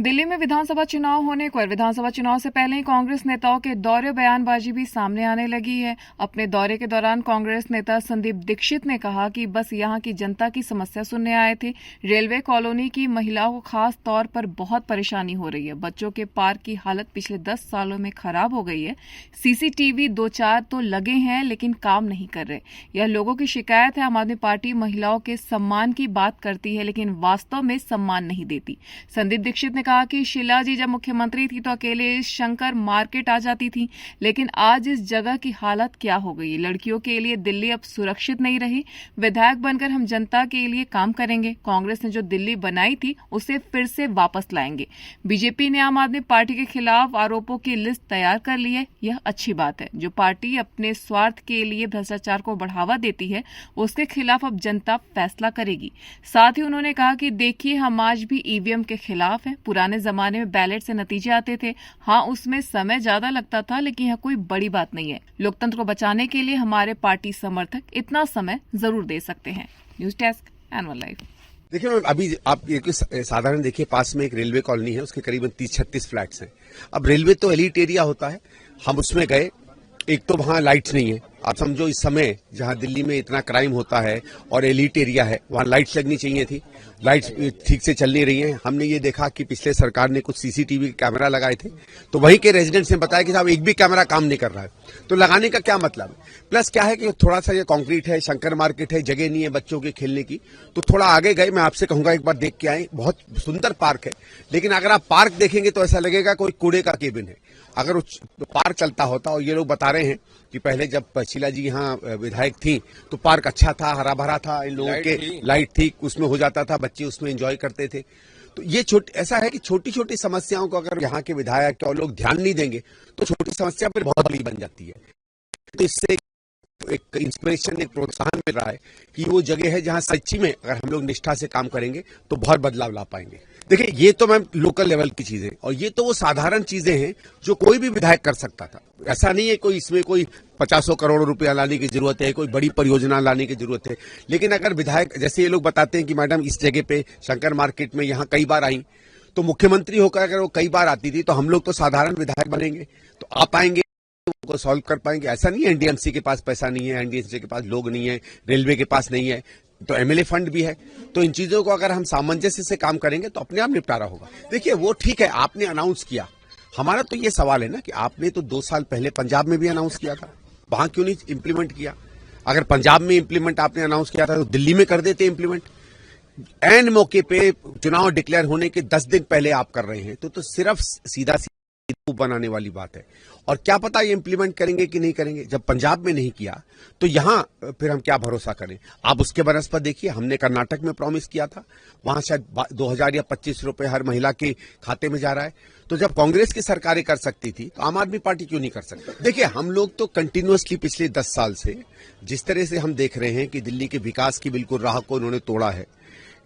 दिल्ली में विधानसभा चुनाव होने को और विधानसभा चुनाव से पहले ही कांग्रेस नेताओं के दौरे बयानबाजी भी सामने आने लगी है। अपने दौरे के दौरान कांग्रेस नेता संदीप दीक्षित ने कहा कि बस यहां की जनता की समस्या सुनने आए थे। रेलवे कॉलोनी की महिलाओं को खास तौर पर बहुत परेशानी हो रही है। बच्चों के पार्क की हालत पिछले 10 सालों में खराब हो गई है। सीसीटीवी 2-4 तो लगे हैं लेकिन काम नहीं कर रहे। यह लोगों की शिकायत है। आम आदमी पार्टी महिलाओं के सम्मान की बात करती है लेकिन वास्तव में सम्मान नहीं देती। संदीप दीक्षित ने कहा कि शीला जी जब मुख्यमंत्री थी तो अकेले शंकर मार्केट आ जाती थी, लेकिन आज इस जगह की हालत क्या हो गई। लड़कियों के लिए दिल्ली अब सुरक्षित नहीं रही। विधायक बनकर हम जनता के लिए काम करेंगे। कांग्रेस ने जो दिल्ली बनाई थी उसे फिर से वापस लाएंगे। बीजेपी ने आम आदमी पार्टी के खिलाफ आरोपों की लिस्ट तैयार कर ली है। यह अच्छी बात है। जो पार्टी अपने स्वार्थ के लिए भ्रष्टाचार को बढ़ावा देती है उसके खिलाफ अब जनता फैसला करेगी। साथ ही उन्होंने कहा कि देखिए, हम आज भी ईवीएम के खिलाफ हैं। पुराने जमाने में बैलेट से नतीजे आते थे। हाँ, उसमें समय ज्यादा लगता था लेकिन यह कोई बड़ी बात नहीं है। लोकतंत्र को बचाने के लिए हमारे पार्टी समर्थक इतना समय जरूर दे सकते हैं। News desk, anyone live. देखिए मैम, अभी आप एक साधारण देखिए, पास में एक रेलवे कॉलोनी है, उसके करीबन 30-36 फ्लैट्स हैं। अब रेलवे तो एलीट एरिया होता है, हम उसमें गए, एक तो वहां लाइट्स नहीं है। आप समझो इस समय जहां दिल्ली में इतना क्राइम होता है और एलीट एरिया है, वहां लाइट्स लगनी चाहिए थी। लाइट्स ठीक से चल नहीं रही हैं। हमने ये देखा कि पिछले सरकार ने कुछ सीसीटीवी कैमरा लगाए थे, तो वहीं के रेजिडेंट्स ने बताया कि साहब एक भी कैमरा काम नहीं कर रहा है। तो लगाने का क्या मतलब है? प्लस क्या है कि थोड़ा सा ये कंक्रीट है, शंकर मार्केट है, जगह नहीं है बच्चों के खेलने की। तो थोड़ा आगे गए, मैं आपसे कहूंगा एक बार देख के आए। बहुत सुंदर पार्क है, लेकिन अगर आप पार्क देखेंगे तो ऐसा लगेगा कोई कूड़े का केबिन है। अगर पार्क चलता होता, और ये लोग बता रहे हैं कि पहले जब शीला जी यहाँ विधायक थी तो पार्क अच्छा था, हरा भरा था, इन लोगों के लाइट थी, उसमें हो जाता था, बच्चे उसमें एंजॉय करते थे। तो ये ऐसा है कि छोटी छोटी समस्याओं को अगर यहाँ के विधायक और लोग ध्यान नहीं देंगे तो छोटी समस्या फिर बहुत बड़ी बन जाती है। तो इससे एक इंस्पिरेशन, एक प्रोत्साहन मिल रहा है कि वो जगह है जहां सच्ची में अगर हम लोग निष्ठा से काम करेंगे तो बहुत बदलाव ला पाएंगे। देखिए, ये तो मैम लोकल लेवल की चीजें, और ये तो वो साधारण चीजें हैं जो कोई भी विधायक कर सकता था। ऐसा नहीं है कोई इसमें कोई 50 करोड़ रुपया लाने की जरूरत है, कोई बड़ी परियोजना लाने की जरूरत है। लेकिन अगर विधायक, जैसे ये लोग बताते हैं कि मैडम इस जगह पे शंकर मार्केट में यहाँ कई बार आई, तो मुख्यमंत्री होकर अगर वो कई बार आती थी तो हम लोग तो साधारण विधायक बनेंगे, तो आ पाएंगे, को सॉल्व कर पाएंगे। ऐसा नहीं है एनडीएमसी के पास पैसा नहीं है, एनडीएमसी के पास लोग नहीं है, रेलवे के पास नहीं है, तो एमएलए फंड भी है। तो इन चीजों को अगर हम सामंजस्य से काम करेंगे तो अपने आप निपटारा होगा। देखिए, वो ठीक है, आपने अनाउंस किया। हमारा तो ये सवाल है ना कि आपने तो 2 साल पहले पंजाब में भी अनाउंस किया था, वहां क्यों नहीं इम्प्लीमेंट किया? अगर पंजाब में इम्प्लीमेंट आपने अनाउंस किया था तो दिल्ली में कर देते इम्प्लीमेंट। एन मौके पे चुनाव डिक्लेयर होने के 10 दिन पहले आप कर रहे हैं, तो सिर्फ सीधा बनाने वाली बात है। और क्या पता ये इंप्लीमेंट करेंगे कि नहीं करेंगे। जब पंजाब में नहीं किया तो यहां फिर हम क्या भरोसा करें? आप उसके बनस्पत देखिए, हमने कर्नाटक में प्रॉमिस किया था, वहां शायद 2000 या 25 रुपए हर महिला के खाते में जा रहा है। तो जब कांग्रेस की सरकारें कर सकती थी तो आम आदमी पार्टी क्यों नहीं कर सकती? देखिए, हम लोग तो कंटिन्यूअसली पिछले 10 साल से जिस तरह से हम देख रहे हैं कि दिल्ली के विकास की बिल्कुल राह को उन्होंने तोड़ा है।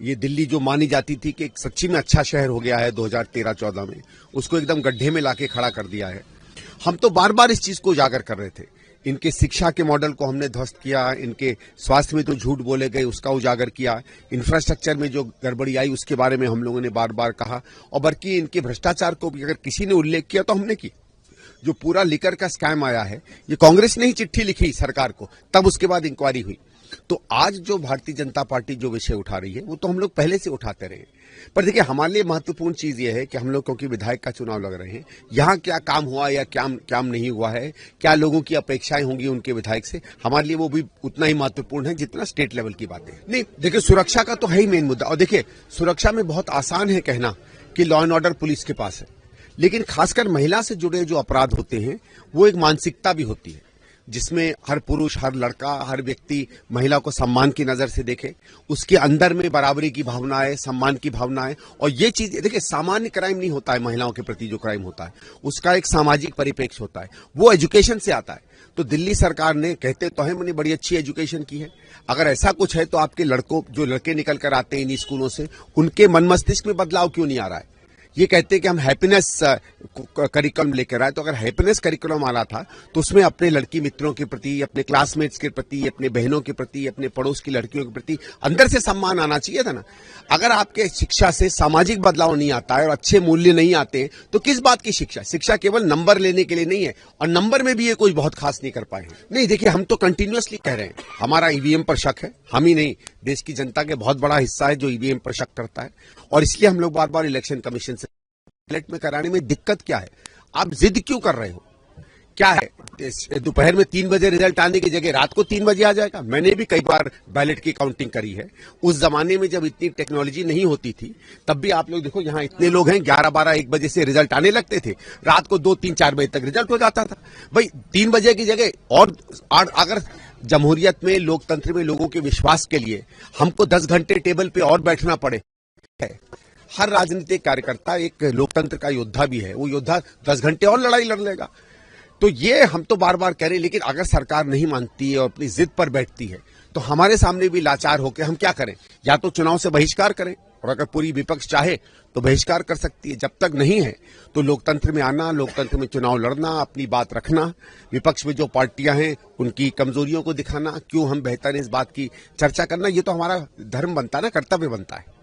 ये दिल्ली जो मानी जाती थी कि एक सच्ची में अच्छा शहर हो गया है 2013-14 में, उसको एकदम गड्ढे में लाके खड़ा कर दिया है। हम तो बार बार इस चीज को उजागर कर रहे थे। इनके शिक्षा के मॉडल को हमने ध्वस्त किया, इनके स्वास्थ्य में तो झूठ बोले गए उसका उजागर किया, इंफ्रास्ट्रक्चर में जो गड़बड़ी आई उसके बारे में हम लोगों ने बार बार कहा, और बल्कि इनके भ्रष्टाचार को भी अगर किसी ने उल्लेख किया तो हमने किया। जो पूरा लिकर का स्कैम आया है, ये कांग्रेस ने ही चिट्ठी लिखी सरकार को, तब उसके बाद इंक्वायरी हुई। तो आज जो भारतीय जनता पार्टी जो विषय उठा रही है वो तो हम लोग पहले से उठाते रहे। पर देखिए, हमारे लिए महत्वपूर्ण चीज ये है कि हम लोग, क्योंकि विधायक का चुनाव लग रहे हैं, यहाँ क्या काम हुआ या क्या नहीं हुआ है, क्या लोगों की अपेक्षाएं होंगी उनके विधायक से, हमारे लिए वो भी उतना ही महत्वपूर्ण है जितना स्टेट लेवल की बातें। नहीं, देखिए, सुरक्षा का तो है ही मेन मुद्दा। और देखिए, सुरक्षा में बहुत आसान है कहना कि लॉ एंड ऑर्डर पुलिस के पास है, लेकिन खासकर महिला से जुड़े जो अपराध होते हैं वो एक मानसिकता भी होती है, जिसमें हर पुरुष, हर लड़का, हर व्यक्ति महिला को सम्मान की नजर से देखे, उसके अंदर में बराबरी की भावना है, सम्मान की भावना है। और ये चीज, देखिए, सामान्य क्राइम नहीं होता है महिलाओं के प्रति जो क्राइम होता है, उसका एक सामाजिक परिप्रेक्ष्य होता है, वो एजुकेशन से आता है। तो दिल्ली सरकार ने, कहते तो है, मैंने बड़ी अच्छी एजुकेशन की है। अगर ऐसा कुछ है तो आपके लड़के निकल कर आते हैं इन स्कूलों से, उनके मन मस्तिष्क में बदलाव क्यों नहीं आ रहा है? ये कहते हैं कि हम हैप्पीनेस करिकुलम लेकर आए, तो अगर हैप्पीनेस करिकुलम आ रहा था तो उसमें अपने लड़की मित्रों के प्रति, अपने क्लासमेट्स के प्रति, अपने बहनों के प्रति, अपने पड़ोस की लड़कियों के प्रति अंदर से सम्मान आना चाहिए था ना। अगर आपके शिक्षा से सामाजिक बदलाव नहीं आता है और अच्छे मूल्य नहीं आते हैं तो किस बात की शिक्षा? शिक्षा केवल नंबर लेने के लिए नहीं है, और नंबर में भी ये कोई बहुत खास नहीं कर पाए। नहीं, देखिए, हम तो कंटिन्यूअसली कह रहे हैं हमारा ईवीएम पर शक है। हम ही नहीं, देश की जनता के बहुत बड़ा हिस्सा है जो ईवीएम पर शक करता है, और इसलिए हम लोग बार बार इलेक्शन कमीशन से बैलेट में कराने में दिक्कत क्या है? आप जिद क्यों कर रहे हो? क्या है, दोपहर में 3 बजे रिजल्ट आने की जगह रात को 3 बजे आ जाएगा? मैंने भी कई बार बैलेट की काउंटिंग करी है। उस जमाने में जब इतनी टेक्नोलॉजी नहीं होती थी तब भी आप लोग देखो, यहाँ इतने लोग हैं, 11, 12, 1 बजे से रिजल्ट आने लगते थे, रात को 2, 3, 4 बजे तक रिजल्ट हो जाता था। भाई 3 बजे की जगह, और अगर जमहूरियत में, लोकतंत्र में लोगों के विश्वास के लिए हमको 10 घंटे टेबल पे और बैठना पड़े, हर राजनीतिक कार्यकर्ता एक लोकतंत्र का योद्धा भी है, वो योद्धा 10 घंटे और लड़ाई लड़ लेगा। तो ये हम तो बार बार कह रहे हैं, लेकिन अगर सरकार नहीं मानती है और अपनी जिद पर बैठती है तो हमारे सामने भी लाचार होकर हम क्या करें? या तो चुनाव से बहिष्कार करें, और अगर पूरी विपक्ष चाहे तो बहिष्कार कर सकती है। जब तक नहीं है तो लोकतंत्र में आना, लोकतंत्र में चुनाव लड़ना, अपनी बात रखना, विपक्ष में जो पार्टियां हैं उनकी कमजोरियों को दिखाना, क्यों हम बेहतर हैं इस बात की चर्चा करना, ये तो हमारा धर्म बनता है ना, कर्तव्य बनता है।